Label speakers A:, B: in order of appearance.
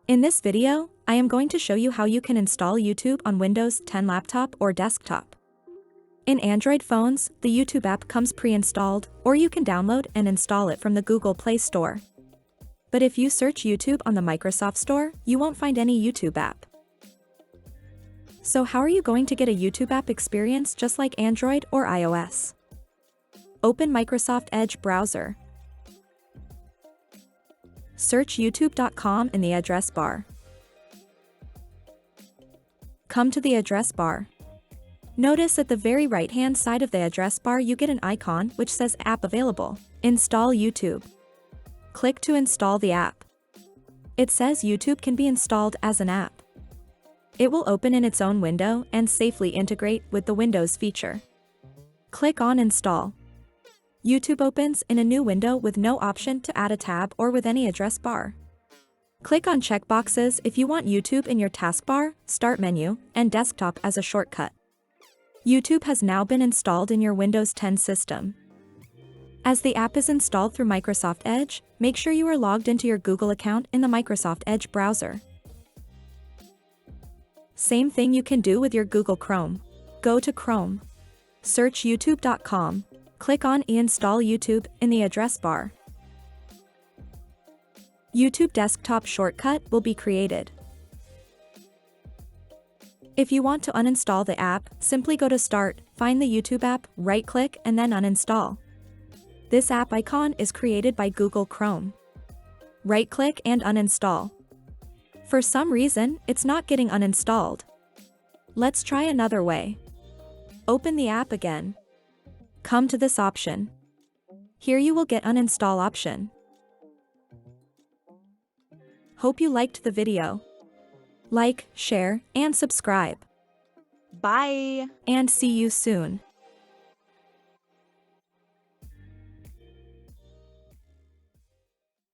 A: In this video, I am going to show you how you can install YouTube on Windows 10 laptop or desktop. In Android phones, the YouTube app comes pre-installed, or you can download and install it from the Google Play Store. But if you search YouTube on the Microsoft Store, you won't find any YouTube app. So how are you going to get a YouTube app experience just like Android or iOS? Open Microsoft Edge browser. Search youtube.com in the address bar. Come to the address bar. Notice at the very right-hand side of the address bar you get an icon which says App Available. Install YouTube. Click to install the app. It says YouTube can be installed as an app. It will open in its own window and safely integrate with the Windows feature. Click on Install. YouTube opens in a new window with no option to add a tab or with any address bar. Click on checkboxes if you want YouTube in your taskbar, Start menu, and Desktop as a shortcut. YouTube has now been installed in your Windows 10 system. As the app is installed through Microsoft Edge, make sure you are logged into your Google account in the Microsoft Edge browser. Same thing you can do with your Google Chrome. Go to Chrome. Search youtube.com. Click on Install YouTube in the address bar. YouTube desktop shortcut will be created. If you want to uninstall the app, simply go to Start, find the YouTube app, right-click and then uninstall. This app icon is created by Google Chrome. Right-click and uninstall. For some reason, it's not getting uninstalled. Let's try another way. Open the app again. Come to this option. Here you will get uninstall option. Hope you liked the video. Like, share, and subscribe.
B: Bye.
A: And see you soon.